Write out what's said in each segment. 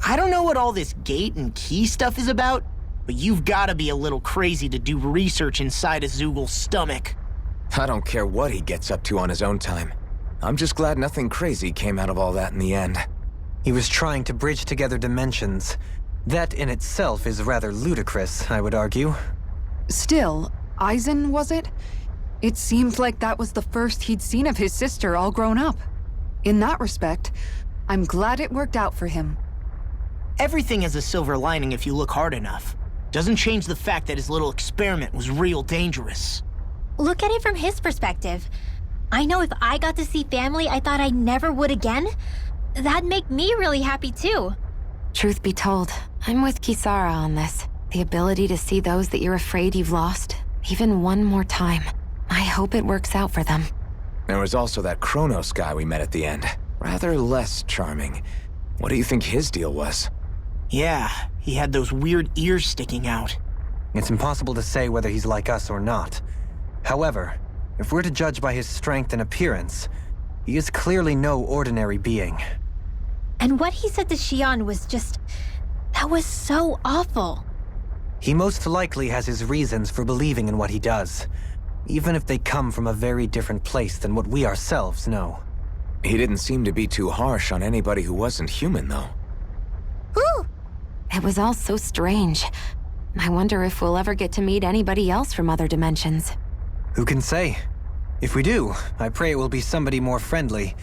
I don't know what all this gate and key stuff is about, but you've gotta be a little crazy to do research inside a Zoogl's stomach. I don't care what he gets up to on his own time. I'm just glad nothing crazy came out of all that in the end. He was trying to bridge together dimensions. That in itself is rather ludicrous, I would argue. Still, Eisen, was it? It seemed like that was the first he'd seen of his sister all grown up. In that respect, I'm glad it worked out for him. Everything has a silver lining if you look hard enough. Doesn't change the fact that his little experiment was real dangerous. Look at it from his perspective. I know if I got to see family I thought I never would again, that'd make me really happy too. Truth be told, I'm with Kisara on this. The ability to see those that you're afraid you've lost, even one more time. I hope it works out for them. There was also that Kronos guy we met at the end. Rather less charming. What do you think his deal was? Yeah, he had those weird ears sticking out. It's impossible to say whether he's like us or not. However, if we're to judge by his strength and appearance, he is clearly no ordinary being. And what he said to Shion was just... that was so awful. He most likely has his reasons for believing in what he does, even if they come from a very different place than what we ourselves know. He didn't seem to be too harsh on anybody who wasn't human, though. Whew! It was all so strange. I wonder if we'll ever get to meet anybody else from other dimensions. Who can say? If we do, I pray it will be somebody more friendly.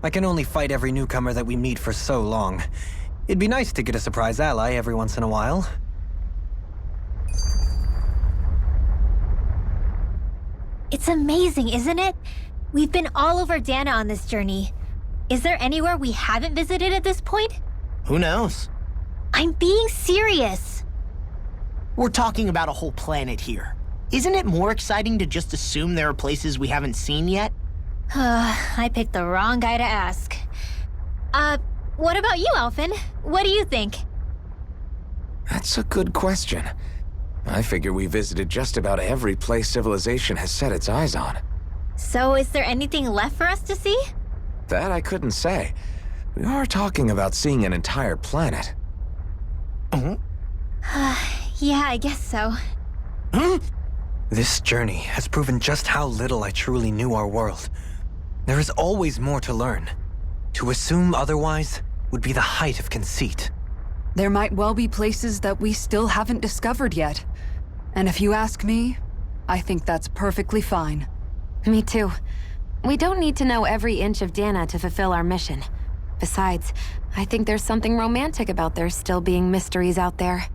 I can only fight every newcomer that we meet for so long. It'd be nice to get a surprise ally every once in a while. It's amazing, isn't it? We've been all over Dana on this journey. Is there anywhere we haven't visited at this point? Who knows? I'm being serious. We're talking about a whole planet here. Isn't it more exciting to just assume there are places we haven't seen yet? I picked the wrong guy to ask. What about you, Alphen? What do you think? That's a good question. I figure we visited just about every place civilization has set its eyes on. So is there anything left for us to see? That I couldn't say. We are talking about seeing an entire planet. Yeah, I guess so. This journey has proven just how little I truly knew our world. There is always more to learn. To assume otherwise would be the height of conceit. There might well be places that we still haven't discovered yet. And if you ask me, I think that's perfectly fine. Me too. We don't need to know every inch of Dana to fulfill our mission. Besides, I think there's something romantic about there still being mysteries out there.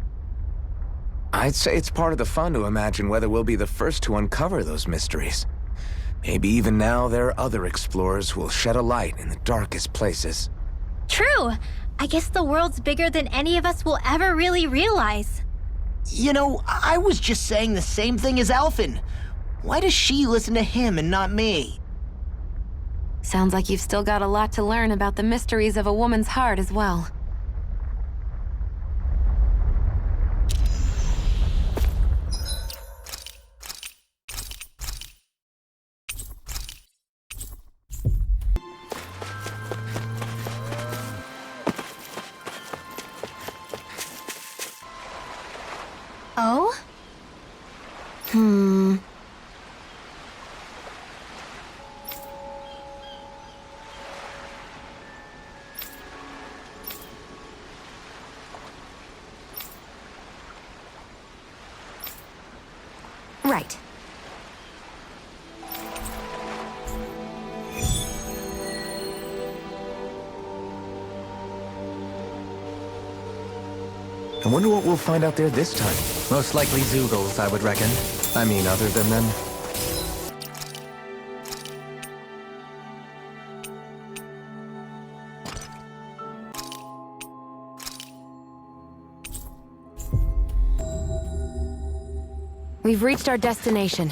I'd say it's part of the fun to imagine whether we'll be the first to uncover those mysteries. Maybe even now there are other explorers who will shed a light in the darkest places. True. I guess the world's bigger than any of us will ever really realize. You know, I was just saying the same thing as Alphen. Why does she listen to him and not me? Sounds like you've still got a lot to learn about the mysteries of a woman's heart as well. Oh? Right. I wonder what we'll find out there this time. Most likely Zoogles, I would reckon. I mean, other than them. We've reached our destination.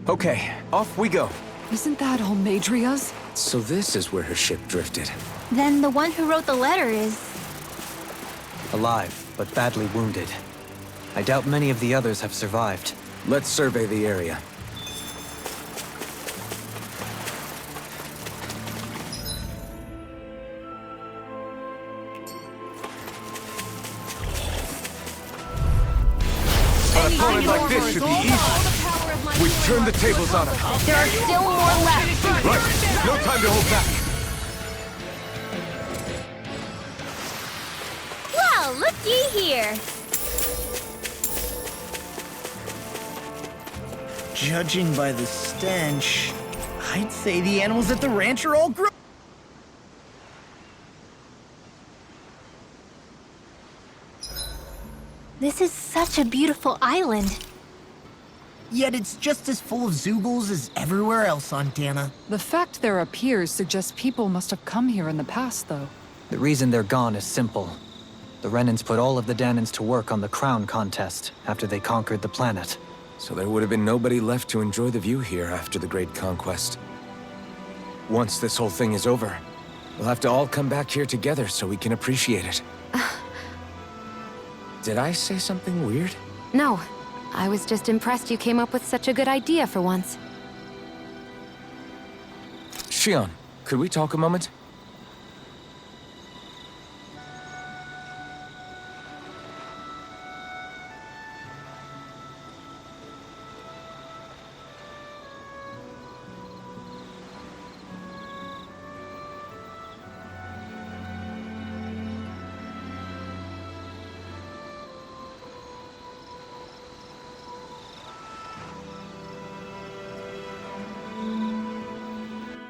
Okay, off we go. Isn't that all Madria's? So this is where her ship drifted. Then the one who wrote the letter is... alive, but badly wounded. I doubt many of the others have survived. Let's survey the area. An opponent like this should be easy. We've turned the tables on him. There are still more left. Right, no time to hold back. Well, looky here. Judging by the stench, I'd say the animals at the ranch are all gross. This is such a beautiful island. Yet it's just as full of Zoogles as everywhere else on Dana. The fact there appears suggests people must have come here in the past, though. The reason they're gone is simple. The Renans put all of the Danans to work on the crown contest after they conquered the planet. So there would have been nobody left to enjoy the view here after the Great Conquest. Once this whole thing is over, we'll have to all come back here together so we can appreciate it. Did I say something weird? No, I was just impressed you came up with such a good idea for once. Shion, could we talk a moment?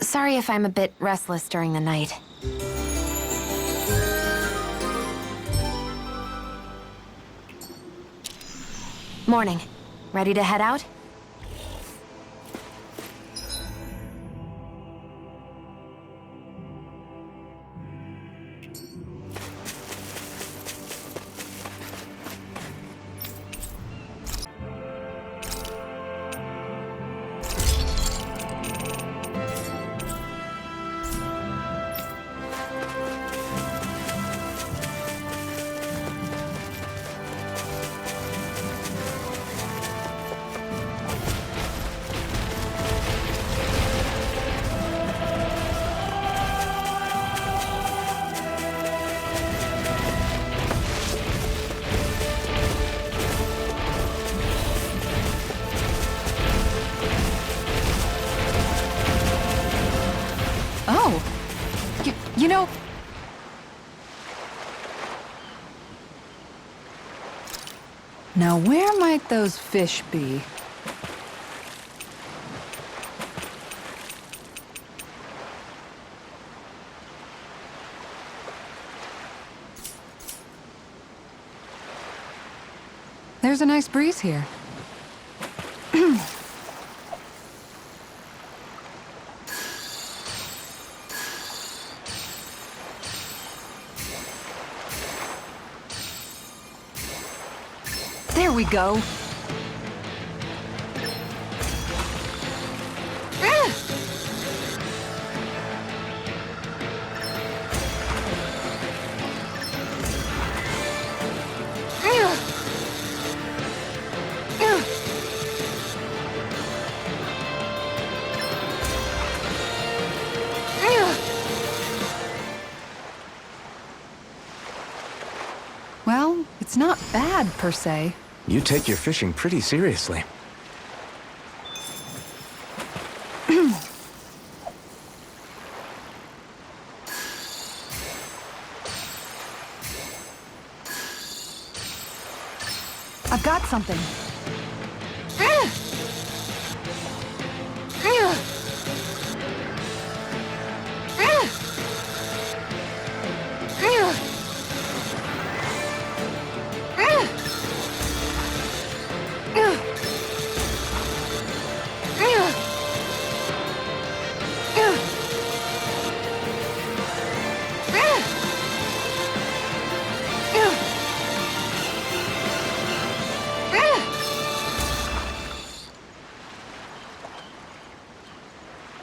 Sorry if I'm a bit restless during the night. Morning. Ready to head out? Oh! You know... Now where might those fish be? There's a nice breeze here. There we go. Well, it's not bad, per se. You take your fishing pretty seriously. I've got something.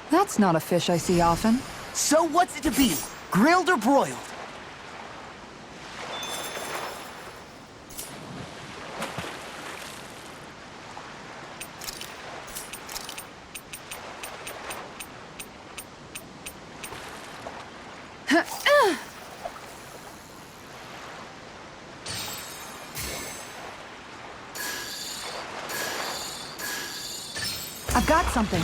That's not a fish I see often. So what's it to be? Grilled or broiled? I've got something.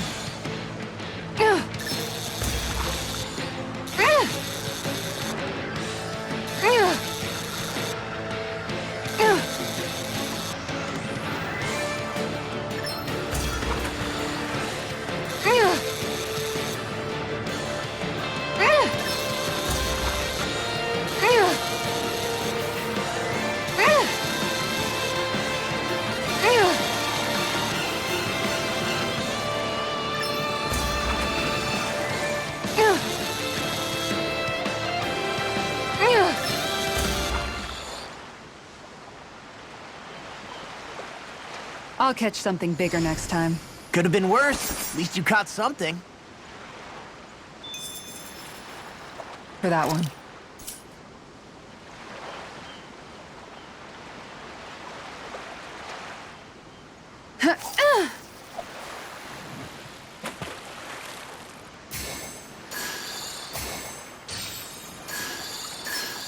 I'll catch something bigger next time. Could have been worse. At least you caught something. For that one.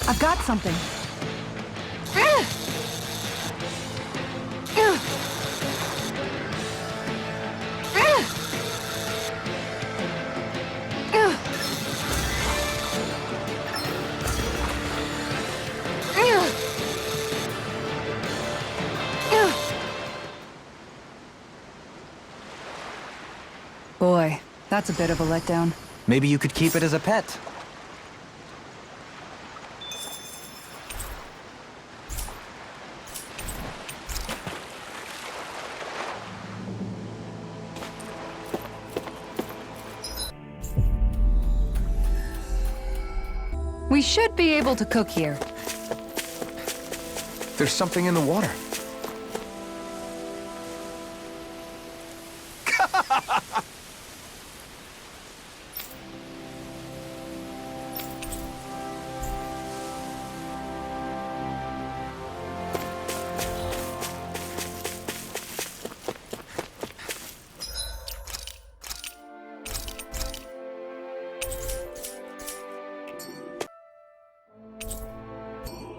I've got something. Boy, that's a bit of a letdown. Maybe you could keep it as a pet. We should be able to cook here. There's something in the water.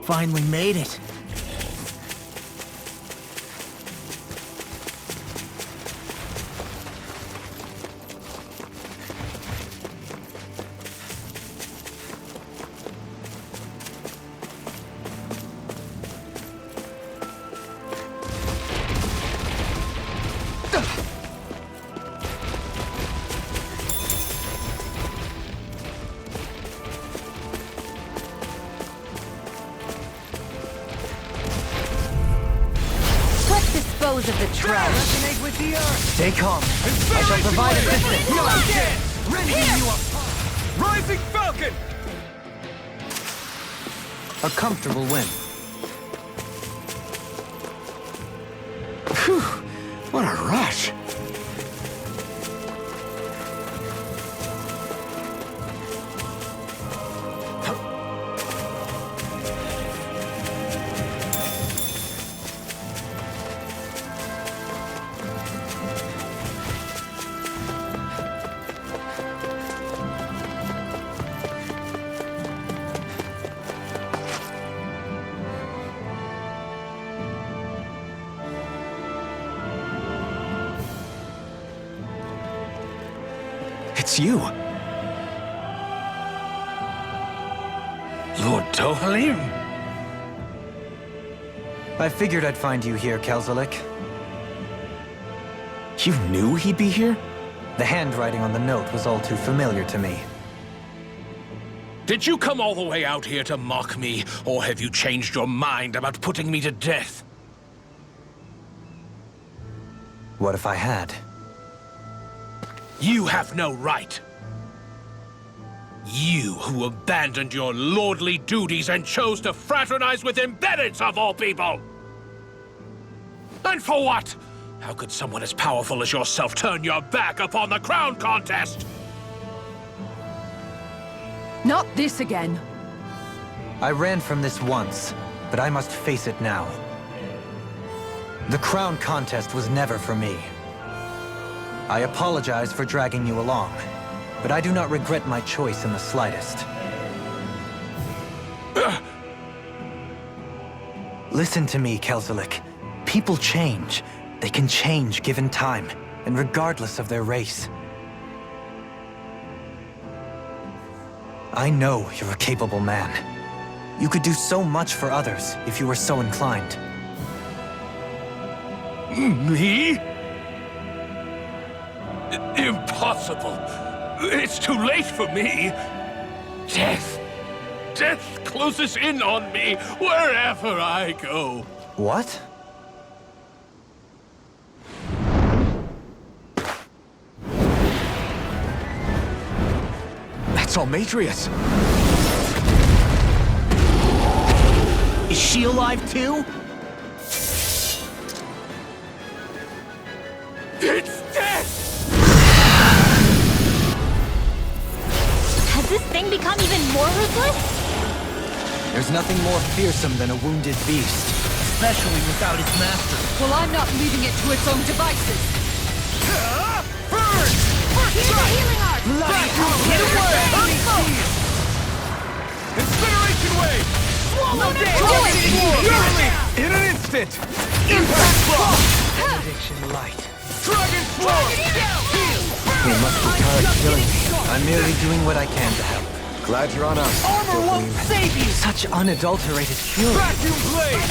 Finally made it. Dispose of the trash. Resonate with the earth. Stay calm. I shall provide assistance. Rending you up. Rising Falcon! A comfortable win. Phew, what a rush. It's you. Lord Tohalim? I figured I'd find you here, Kelzelik. You knew he'd be here? The handwriting on the note was all too familiar to me. Did you come all the way out here to mock me, or have you changed your mind about putting me to death? What if I had? You have no right. You who abandoned your lordly duties and chose to fraternize with embeddeds of all people! And for what? How could someone as powerful as yourself turn your back upon the crown contest? Not this again. I ran from this once, but I must face it now. The crown contest was never for me. I apologize for dragging you along, but I do not regret my choice in the slightest. Listen to me, Kelzelik. People change. They can change given time. and regardless of their race. I know you're a capable man. You could do so much for others if you were so inclined. Me? Impossible. It's too late for me. Death. Death closes in on me wherever I go. What? That's Almadrius. Is she alive too? It's death! Has this thing become even more ruthless? There's nothing more fearsome than a wounded beast. Especially without its master. Well, I'm not leaving it to its own devices. Burn! Here's the healing art! Bloody hell! Get away! Incineration wave! Swallow In an instant! Impact block! Benediction light. Dragon Sword! You must be tired of killing me. I'm merely doing what I can to help. Glad you're on us. Armor won't save you! Such unadulterated fury. Vacuum blade!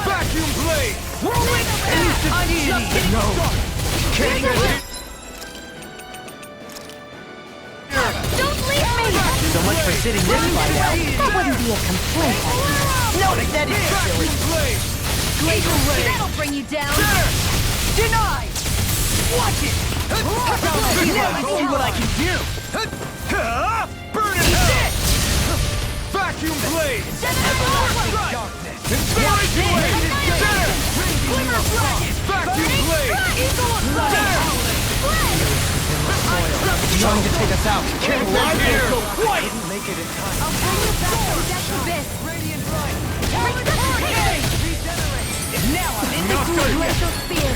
Vacuum blade! I need it! No! Can't get it! Don't leave me! So much for sitting this fight out. That wouldn't be a complaint. No, that is silly. That'll bring you down. Denied! Watch it! Now let's see what I can do! Burn in hell! Vacuum blade! Incineration blade! Vacuum blade! Trying to take us out. Can't live here! Quiet! Didn't make it in time. I'll bring you back from death's abyss. Now I'm in the Not groove! Glacial spear.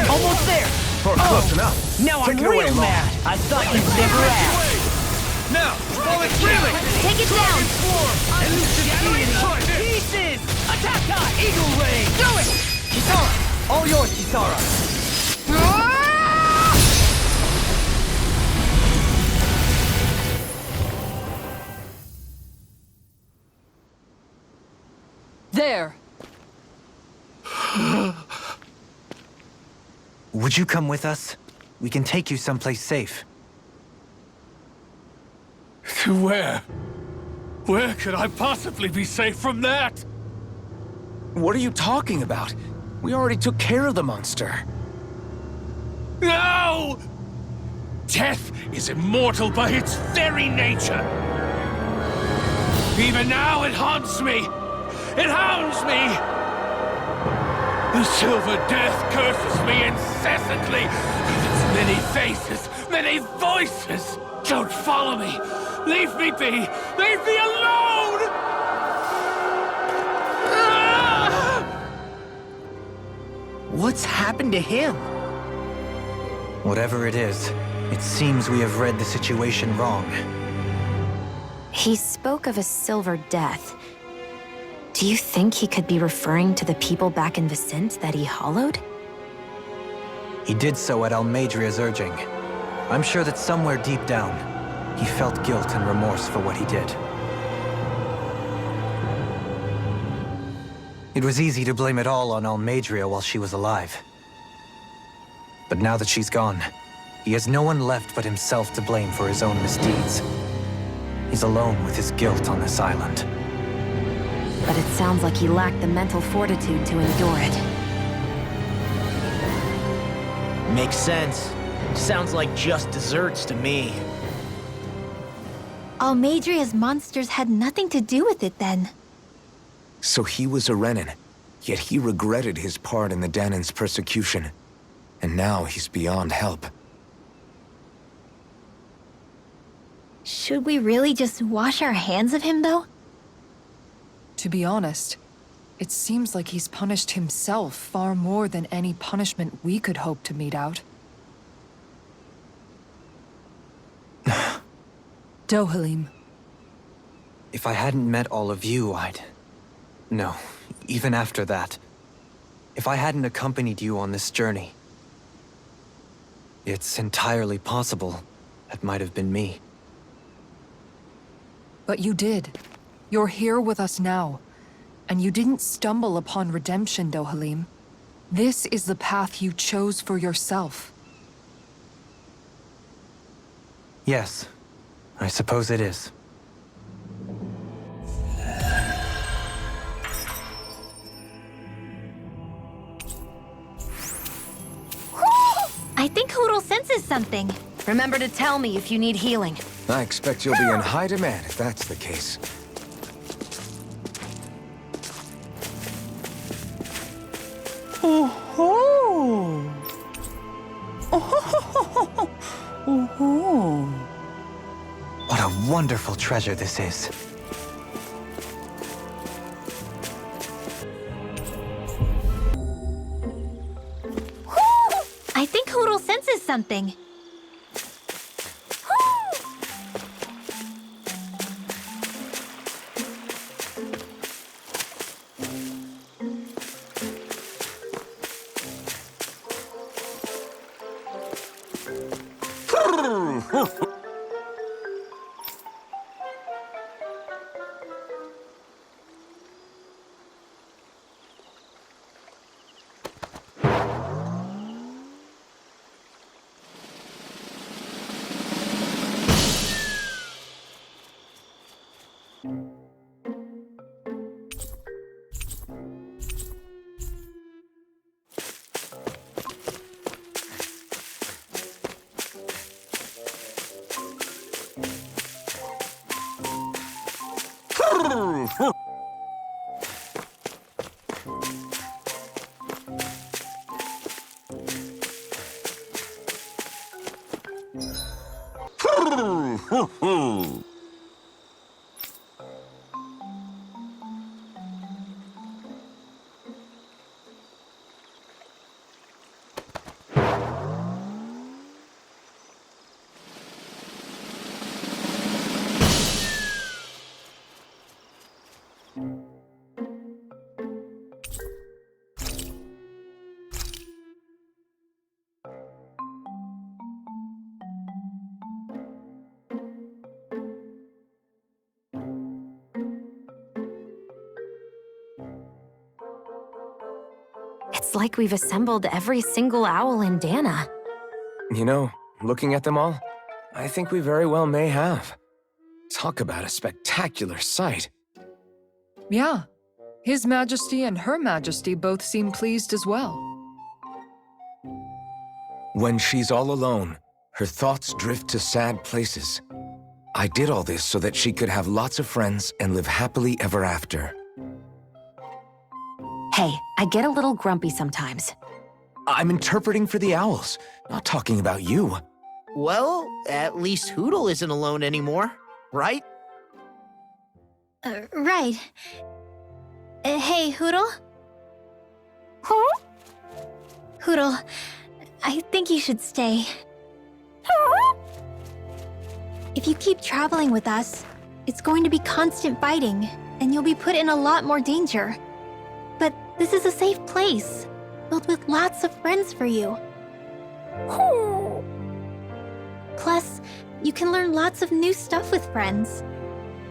Almost there! Or close enough. Now I'm Take it away, real Law. mad! I thought you'd never ask! Now, while it's reeling! Take it down. Pieces! Attack time! Eagle Ray! Do it! Kisara! All yours, Kisara! There. Would you come with us? We can take you someplace safe. To where? Where could I possibly be safe from that? What are you talking about? We already took care of the monster. No! Death is immortal by its very nature. Even now it haunts me. It hounds me. The silver death curses me incessantly with its many faces, many voices. Don't follow me. Leave me be. Leave me alone. Ah! What's happened to him? Whatever it is, it seems we have read the situation wrong. He spoke of a silver death. Do you think he could be referring to the people back in Vicent that he hollowed? He did so at Almadria's urging. I'm sure that somewhere deep down, he felt guilt and remorse for what he did. It was easy to blame it all on Almadria while she was alive. But now that she's gone, he has no one left but himself to blame for his own misdeeds. He's alone with his guilt on this island. But it sounds like he lacked the mental fortitude to endure it. Makes sense. Sounds like just desserts to me. Almadria's monsters had nothing to do with it then. So he was a Renin, yet he regretted his part in the Danan's persecution. And now he's beyond help. Should we really just wash our hands of him, though? To be honest, it seems like he's punished himself far more than any punishment we could hope to mete out. Dohalim. If I hadn't met all of you, No, even after that. If I hadn't accompanied you on this journey, It's entirely possible. That might have been me. But you did. You're here with us now. And you didn't stumble upon redemption, Dohalim. This is the path you chose for yourself. Yes, I suppose it is. I think Hoodle senses something. Remember to tell me if you need healing. I expect you'll be in high demand if that's the case. What a wonderful treasure this is. I think Hoodle senses something. It's like we've assembled every single owl in Dana. You know, looking at them all, I think we very well may have. Talk about a spectacular sight. Yeah. His Majesty and Her Majesty both seem pleased as well. When she's all alone, her thoughts drift to sad places. I did all this so that she could have lots of friends and live happily ever after. Hey, I get a little grumpy sometimes. I'm interpreting for the owls, not talking about you. Well, at least Hoodle isn't alone anymore, right? Right. Hey, Hoodle? Huh? Hoodle, I think you should stay. If you keep traveling with us, it's going to be constant fighting, and you'll be put in a lot more danger. But this is a safe place, filled with lots of friends for you. Plus, you can learn lots of new stuff with friends.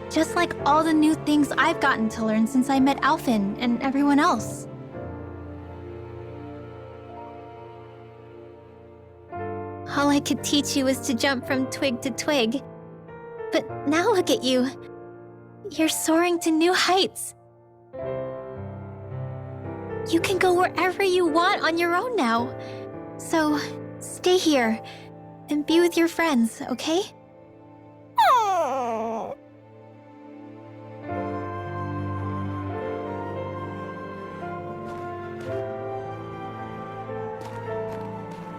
Just like all the new things I've gotten to learn since I met Alphen and everyone else. All I could teach you is to jump from twig to twig. But now look at you. You're soaring to new heights. You can go wherever you want on your own now. So, stay here and be with your friends, okay?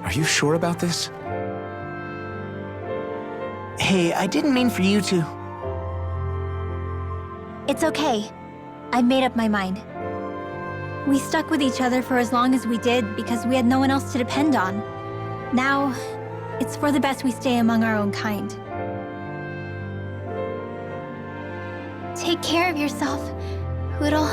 Are you sure about this? Hey, I didn't mean for you to. It's okay. I made up my mind. We stuck with each other for as long as we did because we had no one else to depend on. Now, it's for the best we stay among our own kind. Take care of yourself, Hoodle.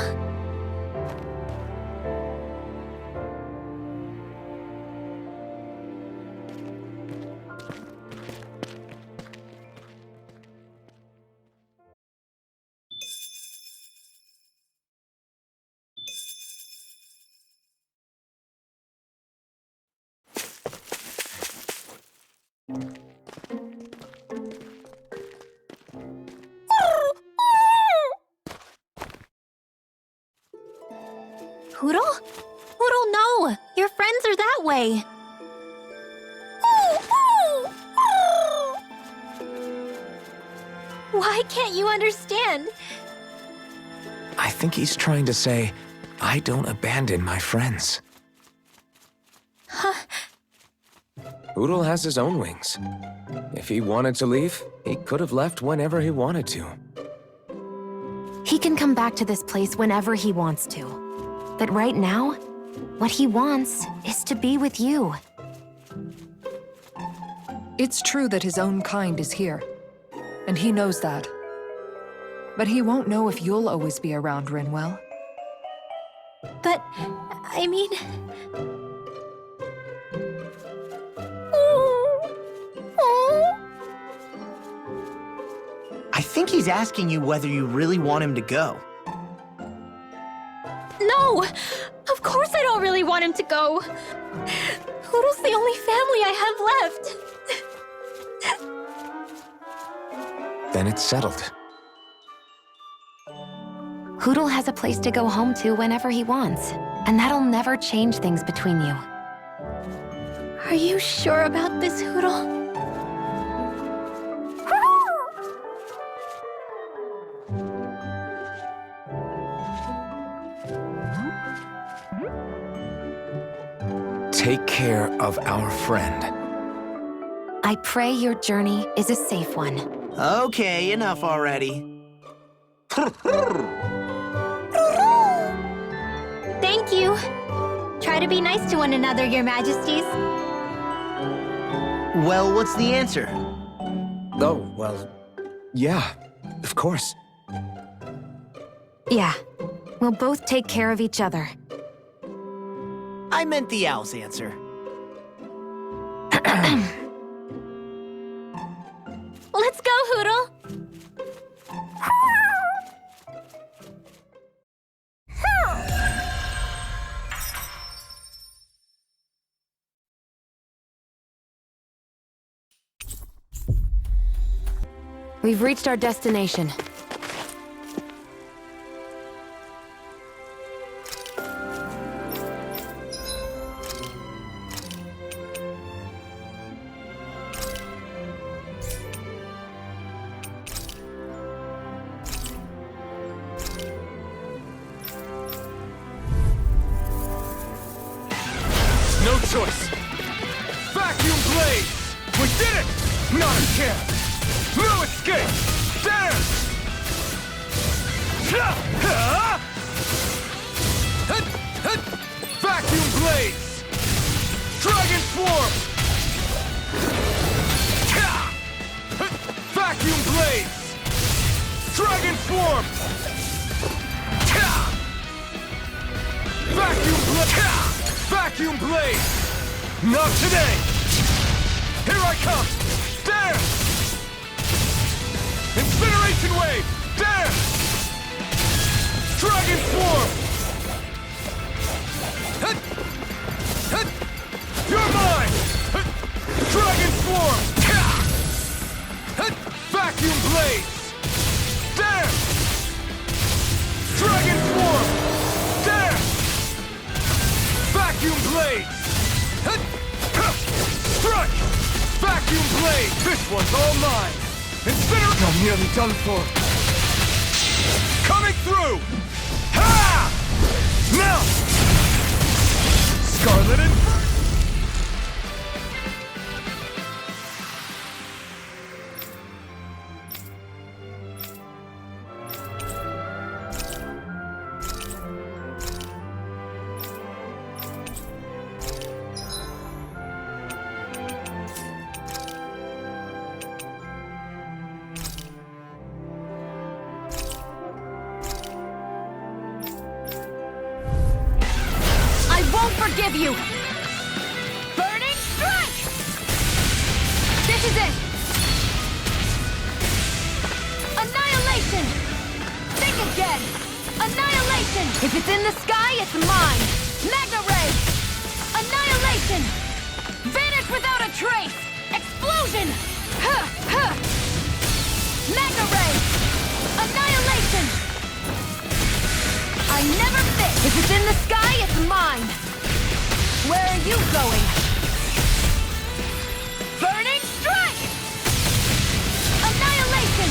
Poodle? Poodle, no! Your friends are that way! Why can't you understand? I think he's trying to say, I don't abandon my friends. Poodle has his own wings. If he wanted to leave, he could have left whenever he wanted to. He can come back to this place whenever he wants to. But right now, what he wants is to be with you. It's true that his own kind is here, and he knows that. But he won't know if you'll always be around, Rinwell. But, I mean... I think he's asking you whether you really want him to go. No! Of course I don't really want him to go! Poodle's the only family I have left. Then it's settled. Hootle has a place to go home to whenever he wants, and that'll never change things between you. Are you sure about this, Hootle? Take care of our friend. I pray your journey is a safe one. Okay, enough already. Thank you. Try to be nice to one another, Your Majesties. Well, what's the answer? Oh, well, yeah, of course. Yeah, we'll both take care of each other. I meant the owl's answer. Let's go, Hootle! We've reached our destination. No choice. Vacuum blades! We did it! Not a chance! No escape! There! Vacuum blades! Dragon swarm! Vacuum blades! Dragon swarm! Vacuum blade! Not today! Here I come! There! Incineration wave! There! Dragon swarm! You're mine! Dragon swarm! Vacuum blades! There! Dragon swarm! There! Vacuum blades! Strike! Vacuum blade! This one's all mine! Incinerate! I'm nearly done for. Coming through! Ha! Now! Scarlet and... Forgive you! Burning strike! This is it! Annihilation! Think again! Annihilation! If it's in the sky, it's mine! Magna Ray! Annihilation! Vanish without a trace! Explosion! Magna Ray! Annihilation! I never fit! If it's in the sky, it's mine! Where are you going? Burning strike! Annihilation!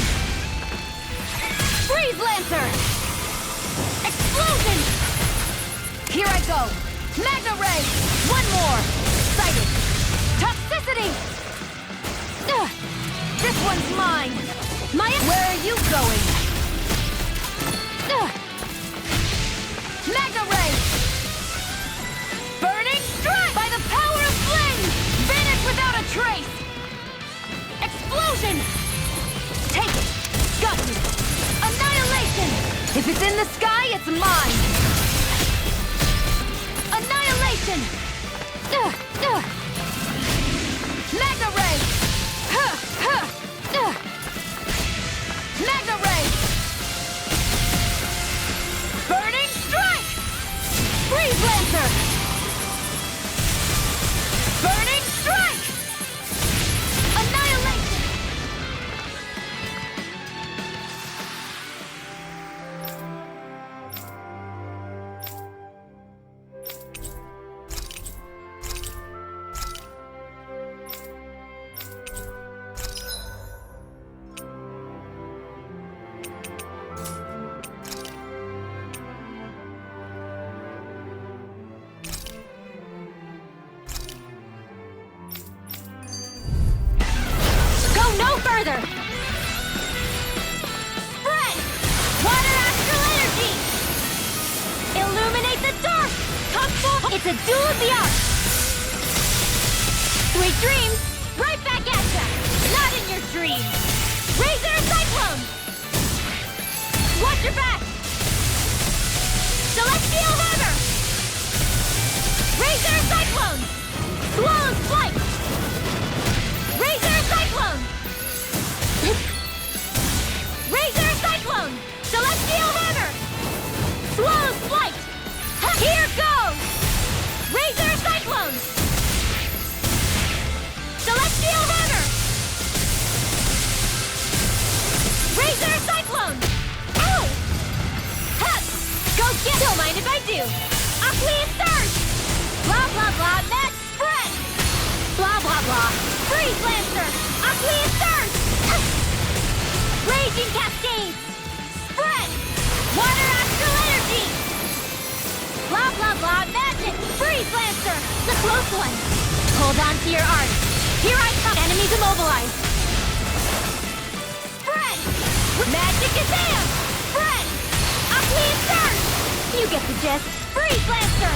Freeze Lancer! Explosion! Here I go! Magna Ray! One more! Sighted! Toxicity! This one's mine! Where are you going? Magna Ray! Burning strike! By the power of flame! Vanish without a trace! Explosion! Take it! Got you! Annihilation! If it's in the sky, it's mine! Annihilation! Magna Ray! Magna Ray! Burning strike! Freeze Lancer! Burning strike! Annihilation! Further! Spread! Water astral energy! Illuminate the dark! Come full! It's a duel of the arts! Sweet dreams! Right back at ya! Not in your dreams! Razor Cyclone! Watch your back! Celestial Hammer! Razor Cyclone! Flawless Flight! Razor Cyclone! Razor Cyclone! Celestial Hammer! Flawless Flight! Here goes! Razor Cyclone! Celestial Hammer! Razor Cyclone! Ow! Ha! Go get! Don't mind if I do! Aqueous Surge! Blah blah blah, mad spread! Blah blah blah! Freeze Lancer! Aqueous Surge! Raging Cascades! Spread! Water Astral Energy! Blah blah blah, magic! Freeze Lancer! The close one! Hold on to your art! Here I come! Enemies immobilized! Spread! Magic Kazam! Spread! Aqueous Surge! You get the gist! Freeze Lancer!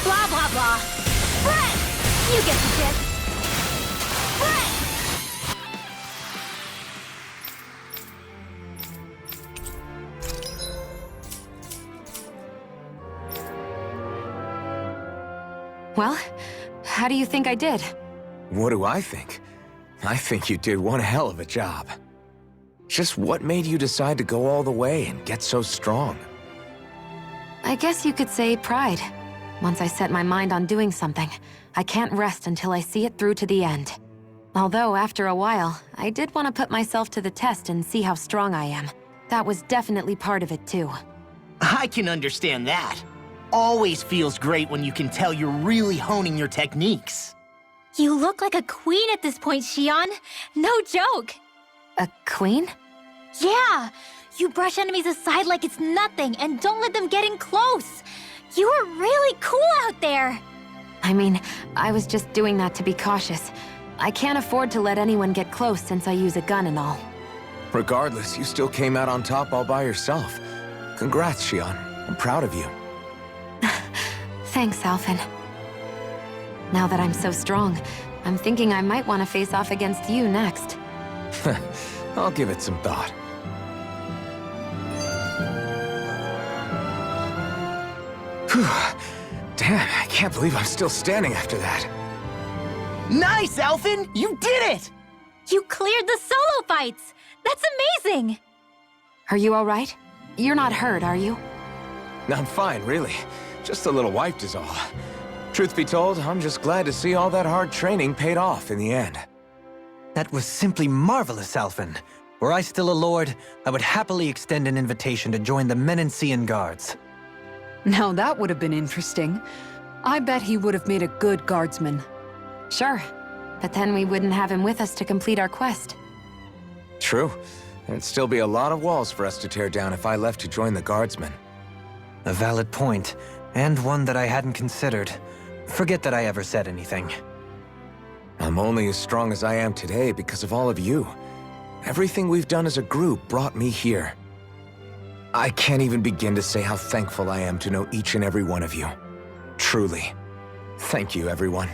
Blah blah blah! Spread! You get the gist! Spread! Well, how do you think I did? What do I think? I think you did one hell of a job. Just what made you decide to go all the way and get so strong? I guess you could say pride. Once I set my mind on doing something, I can't rest until I see it through to the end. Although, after a while, I did want to put myself to the test and see how strong I am. That was definitely part of it, too. I can understand that. Always feels great when you can tell you're really honing your techniques. You look like a queen at this point, Xion. No joke. A queen? Yeah! You brush enemies aside like it's nothing and don't let them get in close. You are really cool out there. I mean, I was just doing that to be cautious. I can't afford to let anyone get close since I use a gun and all. Regardless, you still came out on top all by yourself. Congrats, Xion. I'm proud of you. Thanks, Alphen. Now that I'm so strong, I'm thinking I might want to face off against you next. I'll give it some thought. Whew. Damn, I can't believe I'm still standing after that. Nice, Alphen! You did it! You cleared the solo fights! That's amazing! Are you all right? You're not hurt, are you? I'm fine, really. Just a little wiped is all. Truth be told, I'm just glad to see all that hard training paid off in the end. That was simply marvelous, Alphen. Were I still a lord, I would happily extend an invitation to join the Menancian Guards. Now that would have been interesting. I bet he would have made a good guardsman. Sure, but then we wouldn't have him with us to complete our quest. True. There'd still be a lot of walls for us to tear down if I left to join the guardsmen. A valid point, and one that I hadn't considered. Forget that I ever said anything. I'm only as strong as I am today because of all of you. Everything we've done as a group brought me here. I can't even begin to say how thankful I am to know each and every one of you. Truly. Thank you, everyone.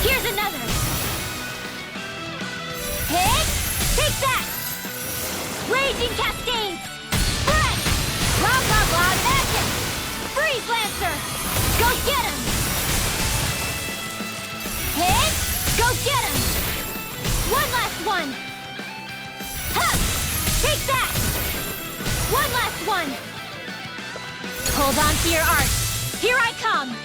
Here's another! Hit! Take that! Raging Cascades! Spread! Blah blah blah magic! Freeze Lancer! Go get him! Hit! Go get him! One last one! Ha! Take that! One last one! Hold on to your art! Here I come!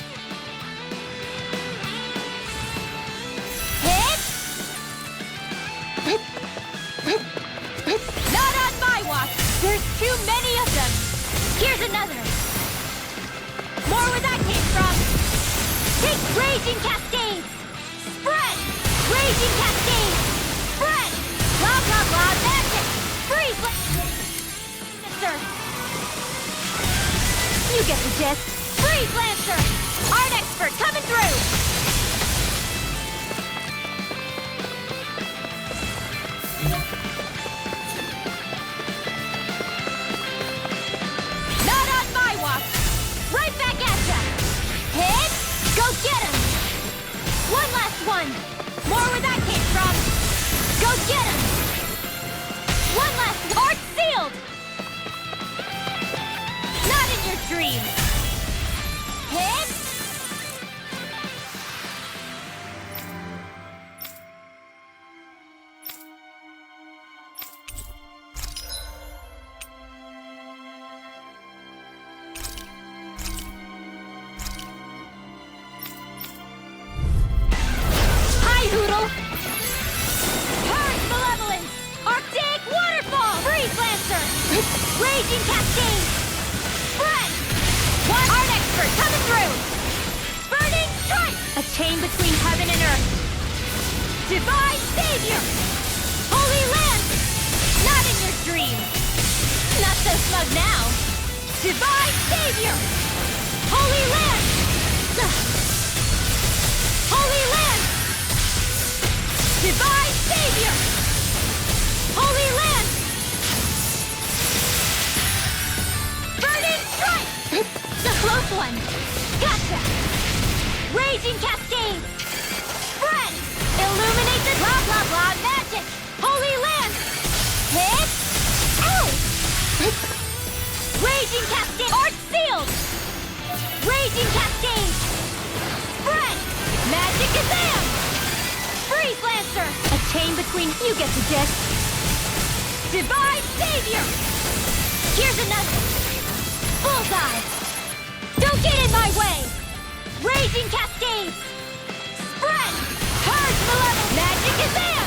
Not on my watch! There's too many of them! Here's another! More where that came from! Take Raging Cascades! Spread! Raging Cascades! Spread! Blah blah blah magic! Freeze! Lancer! You get the gist! Freeze Lancer! Art expert coming through! Right back at ya! Hit! Go get him! One last one! More where that came from! Go get him! One last art sealed! Not in your dreams! Hit! Raging Cascade! Spread! One art expert coming through! Burning Strike! A chain between heaven and earth! Divine Savior! Holy Land! Not in your dreams! Not so smug now! Divine Savior! Holy Land! Holy Land! Divine Savior! Holy Land! The close one! Gotcha! Raging Cascade! Spread! Illuminate the blah blah blah magic! Holy Land! Hit! Ow! Raging Cascade! Art sealed! Raging Cascade! Spread! Magic Kazam! Freeze Lancer! A chain between... You get the gist! Divine Savior! Here's another! Bullseye! Don't get in my way! Raging Cascades! Spread! Purge Malevolent! Magic Kazam!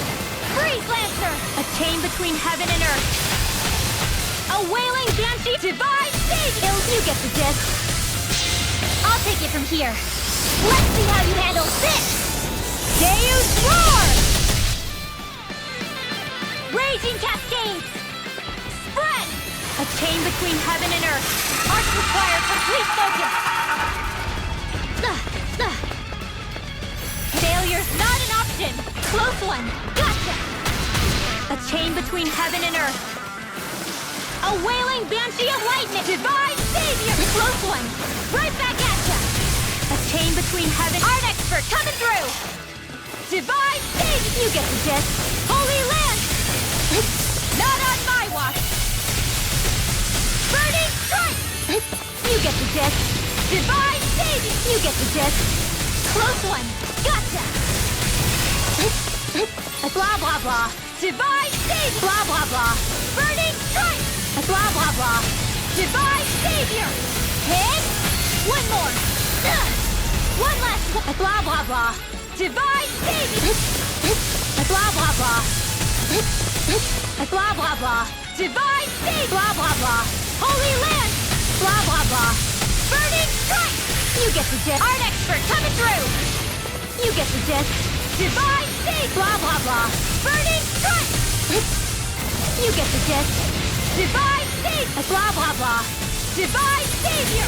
Freeze Lancer! A chain between heaven and earth! A wailing Banshee! Divine Savior! You get the gist! I'll take it from here! Let's see how you handle this! Deus Roar! Raging Cascades! Spread! A chain between heaven and earth. Arts require complete focus. Failure's not an option. Close one. Gotcha. A chain between heaven and earth. A wailing Banshee of lightning. Divine Savior. Close one. Right back at ya. A chain between heaven. Art expert coming through. Divine Savior. You get the gist. Holy Land. Not on my watch. Burning Strike! You get the gist. Divine savior! You get the gist. Close one. Gotcha! Blah, blah, blah. Divine savior! Blah, blah, blah. Burning strike! Blah, blah, blah. Divine savior! Hit! One more. One last one. Blah, blah, blah. Divine savior! Blah, blah, blah. Blah, blah, blah. Divine savior! Blah, blah, blah. Holy land! Blah, blah, blah. Burning strike! You get the gist. Art expert coming through! You get the gist. Divine savior! Blah, blah, blah. Burning strike! You get the gist. Divine savior! Blah, blah, blah. Divine savior!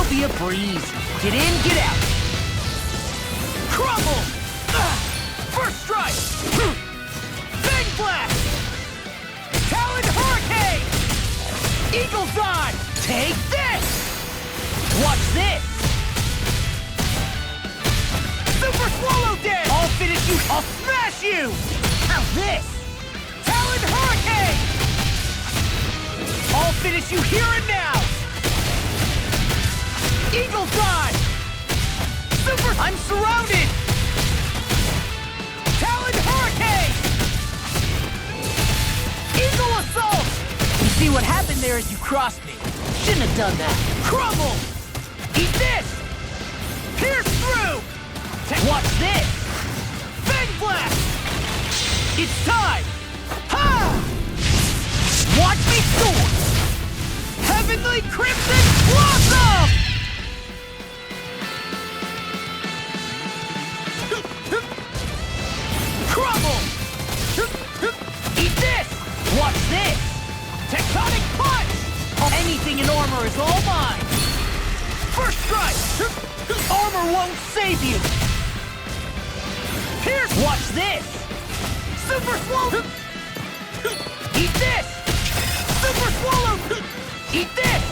Be a breeze. Get in, get out. Crumble! First strike! Big blast! Talon hurricane! Eagle's eye! Take this! Watch this! Super swallow dead! I'll finish you! I'll smash you! How's this? Talon hurricane! I'll finish you here and now! Eagle's eye! Super! I'm surrounded! Talon hurricane! Eagle assault! You see what happened there is you crossed me. Shouldn't have done that. Crumble! Eat this! Pierce through! Watch this! Bang blast! It's time! Ha! Watch me soar! Heavenly Crimson Blossom! Crumble! Eat this! Watch this! Tectonic punch! Anything in armor is all mine! First strike! Armor won't save you! Pierce! Watch this! Super swallow! Eat this! Super swallow! Eat this!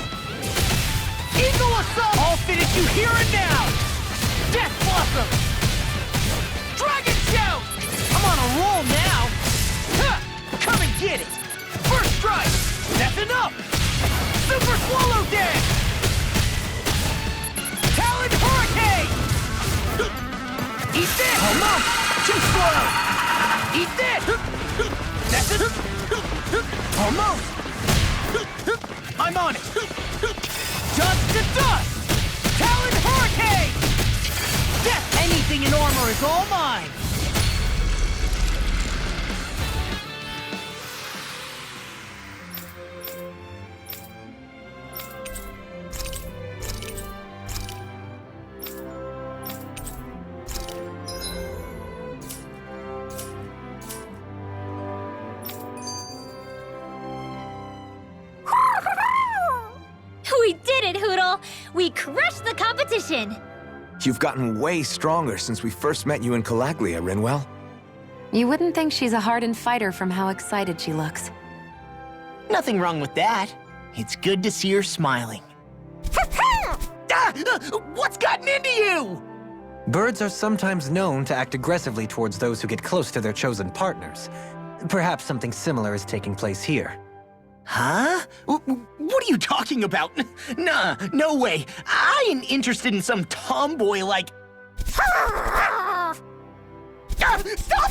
Eagle assault! I'll finish you here and now! Death blossom! Dragon shout! I'm on a roll now! Ha! Come and get it! First strike! That's enough! Super swallow dance! Talon hurricane! Eat this! Almost! Too slow! Eat this! That's it! Almost! I'm on it! Dust to dust! Talon hurricane! Death! Anything in armor is all mine! We did it, Hootle! We crushed the competition! You've gotten way stronger since we first met you in Calaglia, Rinwell. You wouldn't think she's a hardened fighter from how excited she looks. Nothing wrong with that. It's good to see her smiling. What's gotten into you? Birds are sometimes known to act aggressively towards those who get close to their chosen partners. Perhaps something similar is taking place here. Huh? What are you talking about? Nah, no way. I ain't interested in some tomboy like... Stop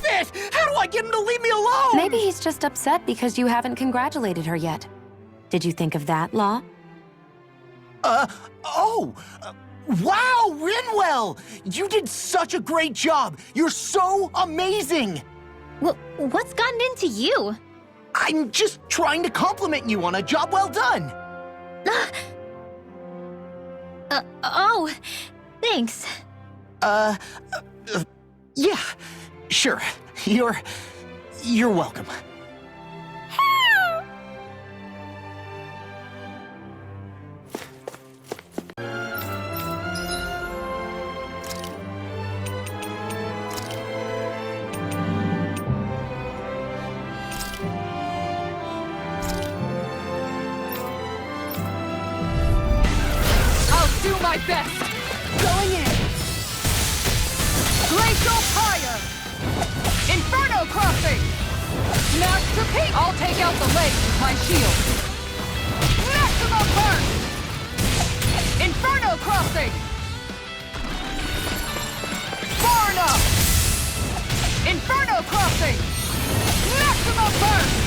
it! How do I get him to leave me alone? Maybe he's just upset because you haven't congratulated her yet. Did you think of that, Law? Wow, Rinwell! You did such a great job! You're so amazing! What's gotten into you? I'm just trying to compliment you on a job well done. Oh, thanks. Yeah, sure. You're welcome. Do my best! Going in! Glacial Fire! Inferno Crossing! Smash to peak! I'll take out the legs with my shield! Maximum Burst! Inferno Crossing! Far enough! Inferno Crossing! Maximum Burst!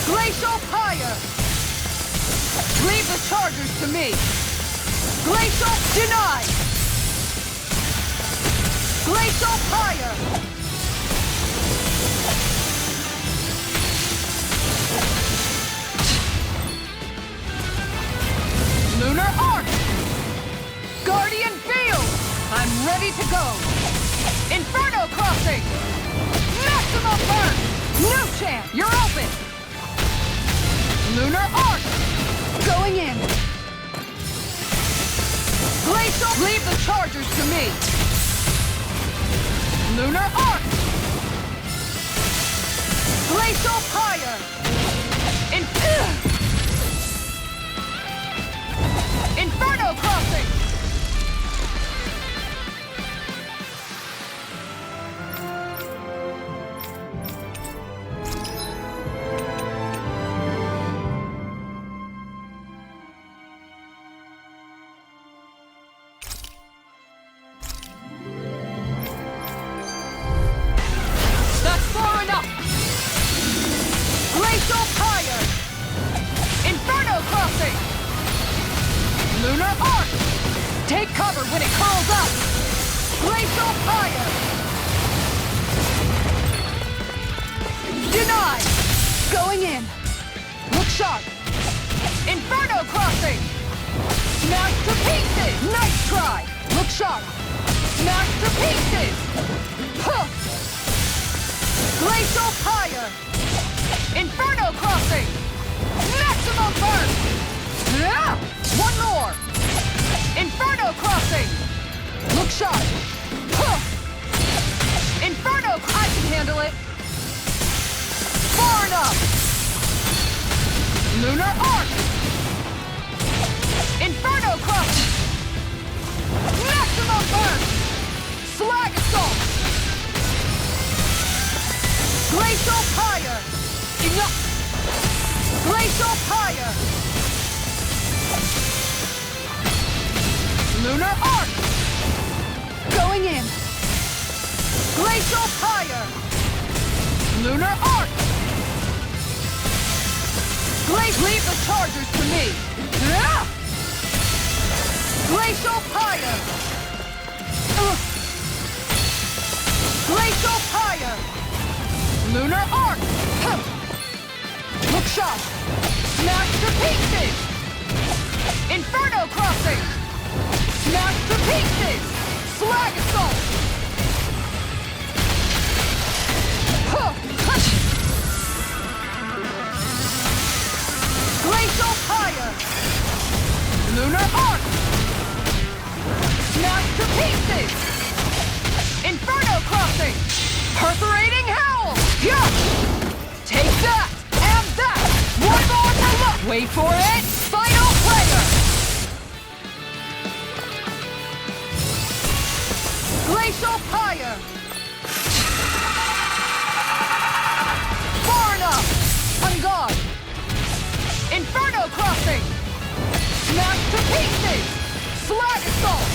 Glacial Fire! Leave the chargers to me! Glacial Deny! Glacial Fire! Lunar Arc! Guardian Field! I'm ready to go! Inferno Crossing! Maximum Burn! No chance! You're open! Lunar Arc! Going in! Glacial! Leave the chargers to me! Lunar Arc! Glacial Fire! Inferno Crossing! Lunar Arc! Take cover when it curls up! Glacial Fire! Denied! Going in! Look sharp! Inferno Crossing! Smash to pieces! Nice try! Look sharp! Smash to pieces! Huh. Glacial Fire! Inferno Crossing! Maximum burst! Yeah! One more! Inferno Crossing! Look sharp! Huh. Inferno! I can handle it! Far enough! Lunar Arc! Inferno Crossing! Maximum burst! Slag Assault! Glacial Fire! Enough! Glacial Fire! Lunar Arc! Going in! Glacial Fire! Lunar Arc! Leave the chargers to me! Ah! Glacial Fire! Glacial Fire! Lunar Arc! Huh. Look sharp! Smash to pieces! Inferno Crossing! Smash to pieces! Slag Assault! Huh. Glacial Fire! Lunar Arc! Smash to pieces! Inferno Crossing! Perforating Howl! Yeah! Take that! And that! One more to look! Wait for it! Final player! Glacial Fire! Far enough! On guard! Inferno Crossing! Smash to pieces! Slag Assault!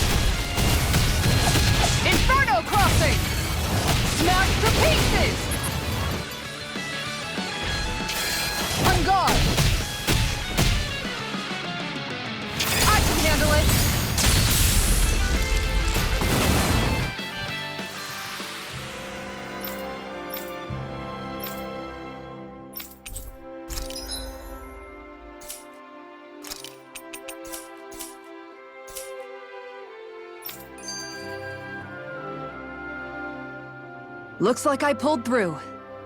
Inferno Crossing! Smash to pieces! Looks like I pulled through.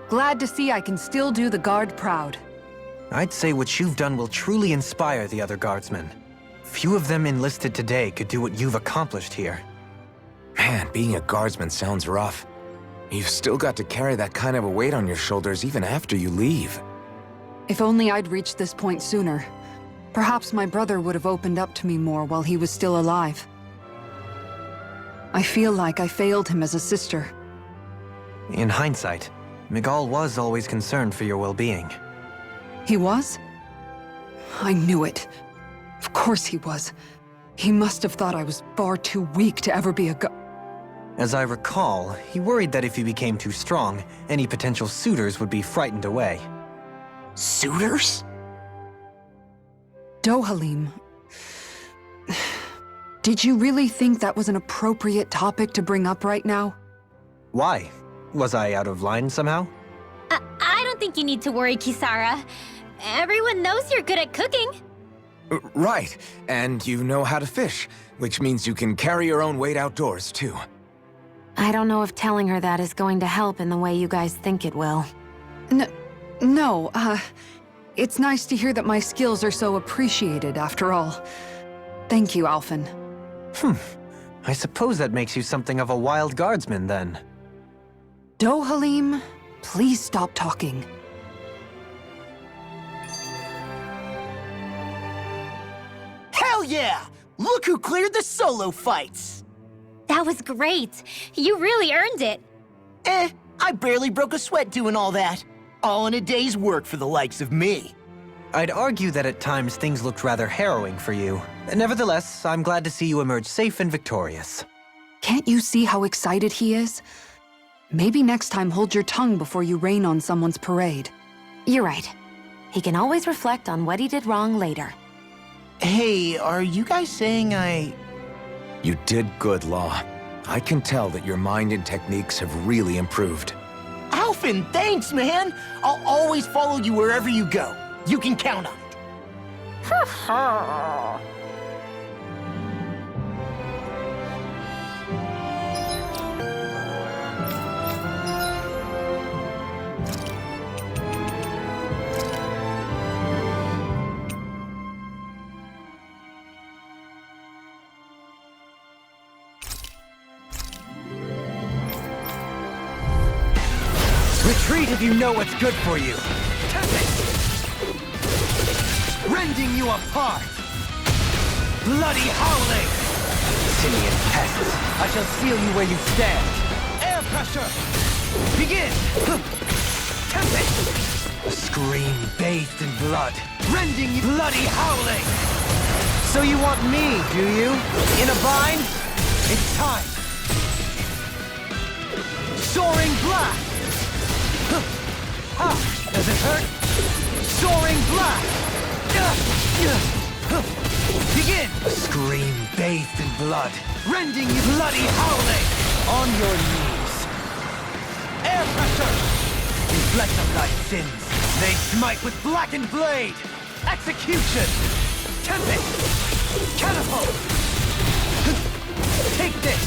Glad to see I can still do the Guard proud. I'd say what you've done will truly inspire the other guardsmen. Few of them enlisted today could do what you've accomplished here. Man, being a guardsman sounds rough. You've still got to carry that kind of a weight on your shoulders even after you leave. If only I'd reached this point sooner. Perhaps my brother would have opened up to me more while he was still alive. I feel like I failed him as a sister. In hindsight, Miguel was always concerned for your well-being. He was? I knew it. Of course he was. He must have thought I was far too weak to ever be a As I recall, he worried that if you became too strong, any potential suitors would be frightened away. Suitors? Dohalim. Did you really think that was an appropriate topic to bring up right now? Why? Was I out of line somehow? I don't think you need to worry, Kisara. Everyone knows you're good at cooking. Right, and you know how to fish, which means you can carry your own weight outdoors, too. I don't know if telling her that is going to help in the way you guys think it will. No, it's nice to hear that my skills are so appreciated, after all. Thank you, Alphen. I suppose that makes you something of a wild guardsman, then. Dohalim, please stop talking. Hell yeah! Look who cleared the solo fights! That was great. You really earned it. I barely broke a sweat doing all that. All in a day's work for the likes of me. I'd argue that at times things looked rather harrowing for you. Nevertheless, I'm glad to see you emerge safe and victorious. Can't you see how excited he is? Maybe next time hold your tongue before you rain on someone's parade. You're right. He can always reflect on what he did wrong later. Hey, are you guys saying You did good, Law. I can tell that your mind and techniques have really improved. Alphen, thanks, man! I'll always follow you wherever you go. You can count on it. Retreat if you know what's good for you. Rending you apart! Bloody howling! Simian pests, I shall seal you where you stand. Air pressure! Begin! Tempest! Scream bathed in blood, rending you bloody howling! So you want me, do you? In a bind? It's time! Soaring blast! Ha! Does it hurt? Soaring blast! Begin! Scream bathed in blood, rending you bloody howling! On your knees. Air pressure! Reflect on thy sins. They smite with blackened blade! Execution! Tempest! Catapult! Take this!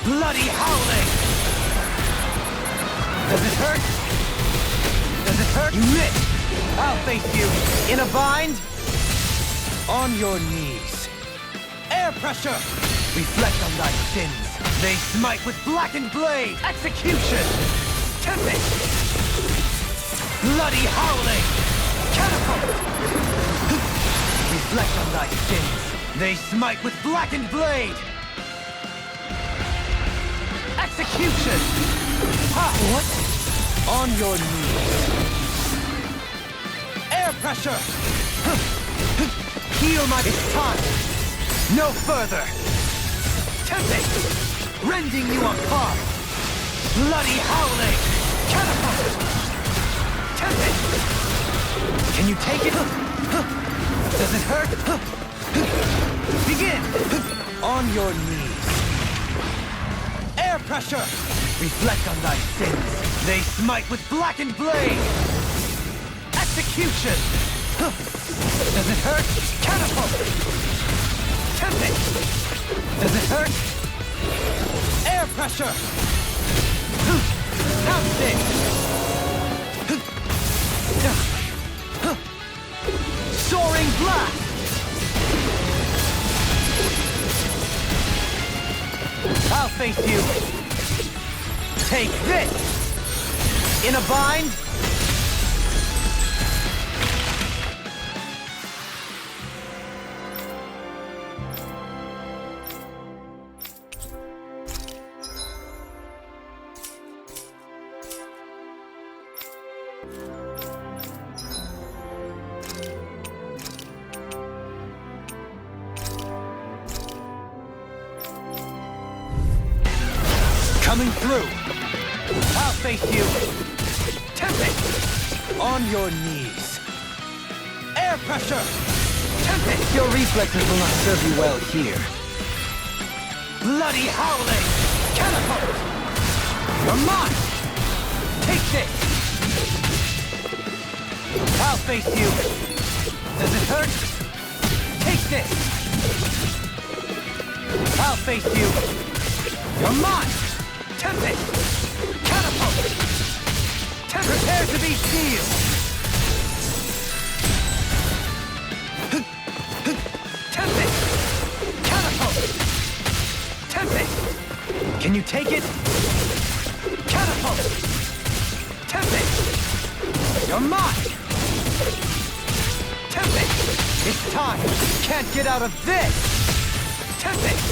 Bloody howling! Does it hurt? Does it hurt? You missed! I'll face you! In a bind? On your knees. Air pressure! Reflect on thy sins. They smite with blackened blade! Execution! Tempest! Bloody howling! Catapult! Reflect on thy sins. They smite with blackened blade! Execution! Ha! What? On your knees. Air pressure! Heal my... It's time! No further! Tempest! Rending you apart! Bloody howling! Catapult! Tempest! Can you take it? Does it hurt? Begin! On your knees. Air pressure! Reflect on thy sins. They smite with blackened blade! Execution! Does it hurt? Catapult! Tempest! Does it hurt? Air pressure! How's this? Soaring blast! I'll face you. Take this! In a bind? Coming through. I'll face you. Tempest! On your knees. Air pressure! Tempest! Your reflexes will not serve you well here. Bloody howling! Catapult! You're mine! Take this! I'll face you. Does it hurt? Take this! I'll face you. You're mine! Tempest! Catapult! Prepare to be sealed! Tempest! Catapult! Tempest! Can you take it? Catapult! Tempest! You're mine! Tempest! It's time! Can't get out of this! Tempest!